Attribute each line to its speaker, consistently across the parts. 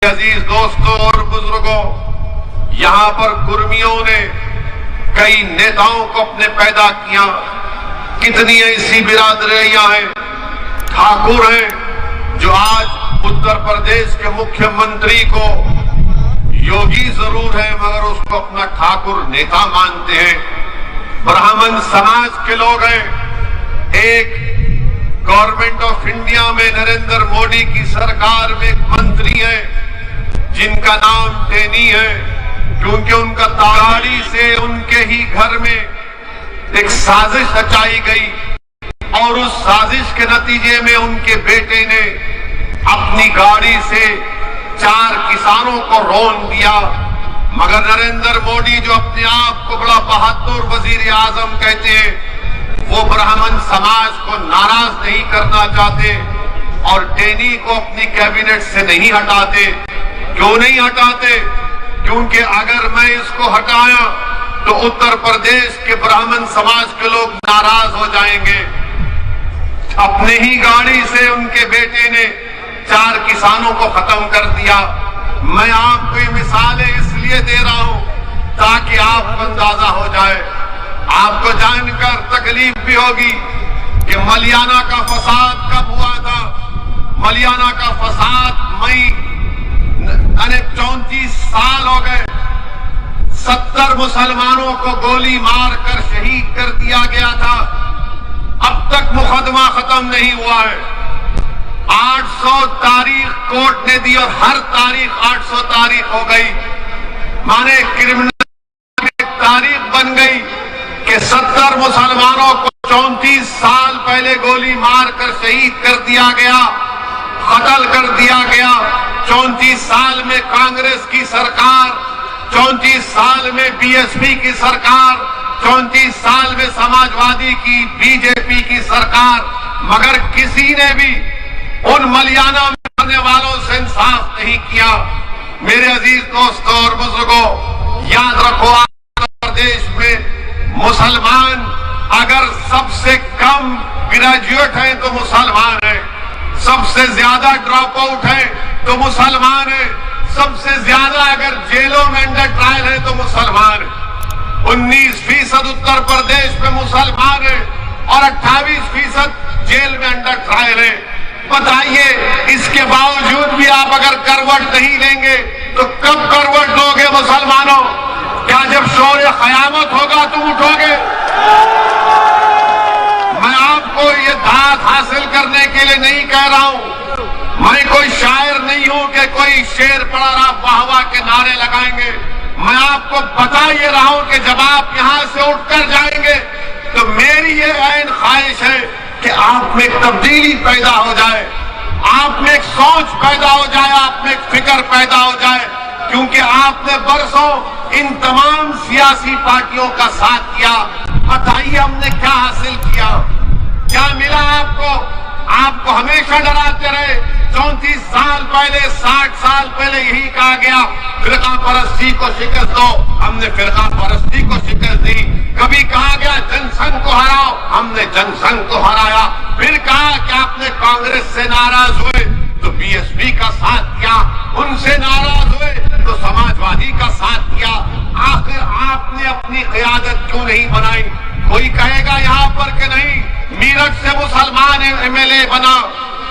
Speaker 1: अजीज दोस्तों और बुजुर्गों, यहां पर कुर्मियों ने कई नेताओं को अपने पैदा किया। कितनी ऐसी बिरादरियां हैं, ठाकुर हैं जो आज उत्तर प्रदेश के मुख्यमंत्री को योगी जरूर है मगर उसको अपना ठाकुर नेता मानते हैं। ब्राह्मण समाज के लोग हैं। एक गवर्नमेंट ऑफ इंडिया में नरेंद्र मोदी की सरकार में एक मंत्री है जिनका नाम टेनी है, क्योंकि उनका गाड़ी से उनके ही घर में एक साजिश रचाई गई और उस साजिश के नतीजे में उनके बेटे ने अपनी गाड़ी से 4 किसानों को रौंद दिया। मगर नरेंद्र मोदी जो अपने आप को बड़ा बहादुर वजीर आजम कहते हैं, वो ब्राह्मण समाज को नाराज नहीं करना चाहते और टेनी को अपनी कैबिनेट से नहीं हटाते। क्यों नहीं हटाते? क्योंकि अगर मैं इसको हटाया तो उत्तर प्रदेश के ब्राह्मण समाज के लोग नाराज हो जाएंगे। अपने ही गाड़ी से उनके बेटे ने 4 किसानों को खत्म कर दिया। मैं आपको ये मिसालें इसलिए दे रहा हूं ताकि आपको अंदाजा हो जाए। आपको जानकर तकलीफ भी होगी कि मलियाना का फसाद कब हुआ था। मलियाना का फसाद मई 34 साल हो गए। 70 मुसलमानों को गोली मारकर शहीद कर दिया गया था। अब तक मुकदमा खत्म नहीं हुआ है। 800 तारीख कोर्ट ने दी और हर तारीख 800 तारीख हो गई। माने क्रिमिनल तारीख बन गई कि 70 मुसलमानों को 34 साल पहले गोली मारकर शहीद कर दिया गया, कत्ल कर दिया गया। 34 साल में कांग्रेस की सरकार, 34 साल में बीएसपी की सरकार, 34 साल में समाजवादी की, बीजेपी की सरकार, मगर किसी ने भी उन मलियाना में रहने वालों से इंसाफ नहीं किया। मेरे अजीज दोस्तों और बुजुर्गों, याद रखो, आंध्र प्रदेश में मुसलमान अगर सबसे कम ग्रेजुएट हैं तो मुसलमान हैं, सबसे ज्यादा ड्रॉप आउट हैं तो मुसलमान हैं, सबसे ज्यादा अगर जेलों में अंडर ट्रायल है तो मुसलमान है। 19% उत्तर प्रदेश में मुसलमान है और 28% जेल में अंडर ट्रायल है। बताइए, इसके बावजूद भी आप अगर करवट नहीं लेंगे तो कब करवट लोगे मुसलमानों? क्या जब शौर्य कयामत होगा तुम उठोगे? मैं आपको ये दाद हासिल करने के लिए नहीं कह रहा हूं। मैं कोई शायर नहीं हूं कि कोई शेर पढ़ा रहा वाह वाह के नारे लगाएंगे। मैं आपको बता ये रहा हूं कि जब आप यहां से उठकर जाएंगे तो मेरी ये ऐन ख्वाहिश है कि आप में एक तब्दीली पैदा हो जाए, आप में एक सोच पैदा हो जाए, आप में एक फिक्र पैदा हो जाए। क्योंकि आपने बरसों इन तमाम सियासी पार्टियों का साथ किया। बताइए हमने क्या हासिल किया, क्या मिला आपको? आपको हमेशा डराते रहे। 34 साल पहले, 60 साल पहले यही कहा गया फिरका परस्ती को शिकस्त दो, हमने फिरका परस्ती को शिकस्त दी। कभी कहा गया जनसंघ को हराओ, हमने जनसंघ को हराया। फिर कहा कि आपने कांग्रेस से नाराज हुए तो बीएसपी का साथ किया, उनसे नाराज हुए तो समाजवादी का साथ किया। आखिर आपने अपनी क़यादत क्यों नहीं बनाई? कोई कहेगा यहां पर कि नहीं, मीरठ से मुसलमान एमएलए बना,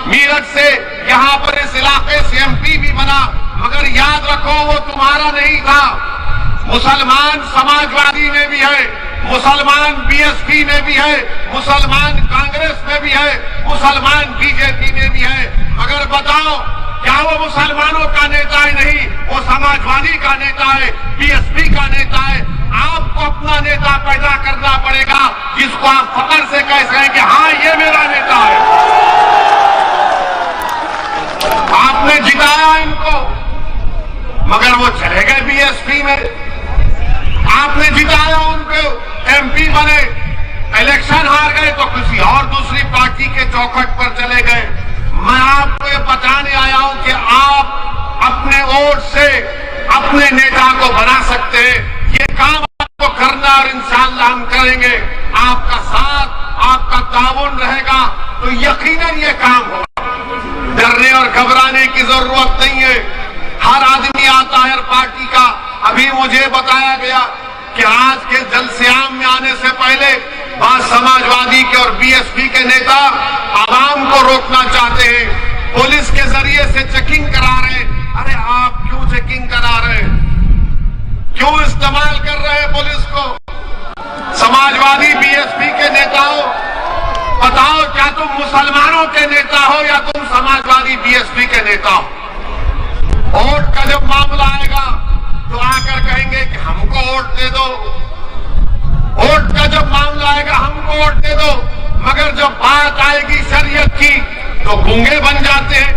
Speaker 1: मीरठ से यहां पर इस इलाके से एमपी भी बना, मगर याद रखो वो तुम्हारा नहीं था। मुसलमान समाजवादी में भी है, मुसलमान बीएसपी में भी है, मुसलमान कांग्रेस में भी है, मुसलमान बीजेपी में भी है। मगर बताओ, क्या वो मुसलमानों का नेता है? नहीं, वो समाजवादी का नेता है, बीएसपी का नेता है। आपको अपना नेता पैदा करना पड़ेगा जिसको आप फख्र से कह सकें कि हाँ ये मेरा नेता है। आपने जिताया इनको मगर वो चले गए बीएसपी में। आपने जिताया उनको, एमपी बने, इलेक्शन हार गए तो किसी और दूसरी पार्टी के चौखट पर चले गए। मैं आपको ये बताने आया हूं कि आप अपने वोट से अपने नेता को बना सकते हैं। ये काम आपको करना और इंशाअल्लाह हम करेंगे। आपका साथ, आपका ताउन रहेगा तो यकीनन ये काम होगा। डरने और घबराने की जरूरत नहीं है। हर आदमी आता है हर पार्टी का। अभी मुझे बताया गया कि आज के जलश्याम में आने से पहले वहां समाजवादी के और बीएसपी के नेता आवाम को रोकना चाहते हैं, पुलिस के जरिए से चेकिंग करा रहे। अरे आप क्यों चेकिंग करा रहे, क्यों इस्तेमाल कर रहे हैं पुलिस को? समाजवादी बीएसपी के नेताओं, बताओ क्या तुम मुसलमानों के नेता हो या तुम समाजवादी बीएसपी के नेता हो? वोट का जब मामला आएगा तो आकर कहेंगे कि हमको वोट दे दो, वोट का जब मामला आएगा हमको वोट दे दो, मगर जब बात आएगी शरीयत की तो गूंगे बन जाते हैं।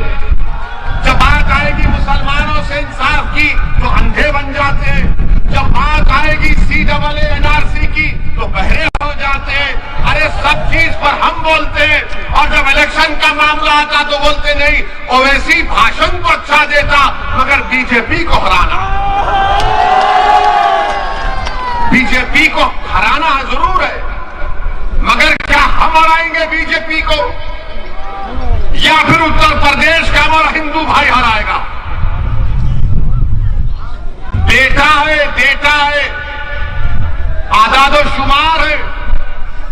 Speaker 1: जब बात आएगी मुसलमानों से इंसाफ की तो अंधे बन जाते हैं। जब बात आएगी CAA NRC की तो बहरे हो जाते हैं। अरे सब चीज पर हम बोलते हैं और जब इलेक्शन का मामला आता तो बोलते नहीं। ओवैसी भाषण तो अच्छा देता मगर बीजेपी को हराना, बीजेपी को हराना जरूर है, मगर क्या हम हराएंगे बीजेपी को या फिर उत्तर प्रदेश का हमारा हिंदू भाई हराएगा? डेटा है, आदादोशुमार है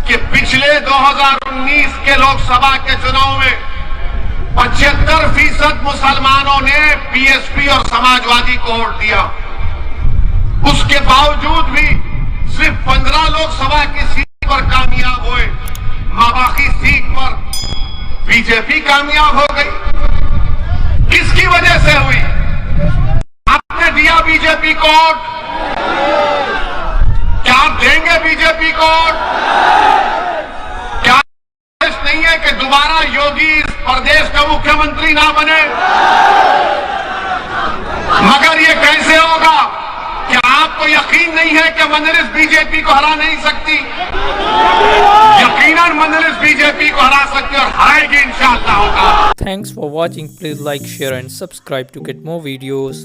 Speaker 1: कि पिछले 2019 के लोकसभा के चुनाव में 75% मुसलमानों ने बीएसपी और समाजवादी को वोट दिया। उसके बावजूद भी सिर्फ 15 लोकसभा की सीट पर कामयाब हुए, बाकी सीट पर बीजेपी कामयाब हो गई। किसकी वजह से हुई? आपने दिया बीजेपी को वोट, क्या आप देंगे बीजेपी को वोट? क्या नहीं है कि दोबारा योगी इस प्रदेश का मुख्यमंत्री ना बने? मगर ये कैसे होगा? क्या आपको यकीन नहीं है कि मजलिस बीजेपी को हरा नहीं सकती? यकीनन मजलिस बीजेपी को हरा सकती और हराएगी इंशाअल्लाह।
Speaker 2: Thanks for watching. Please like, share and subscribe to get more videos.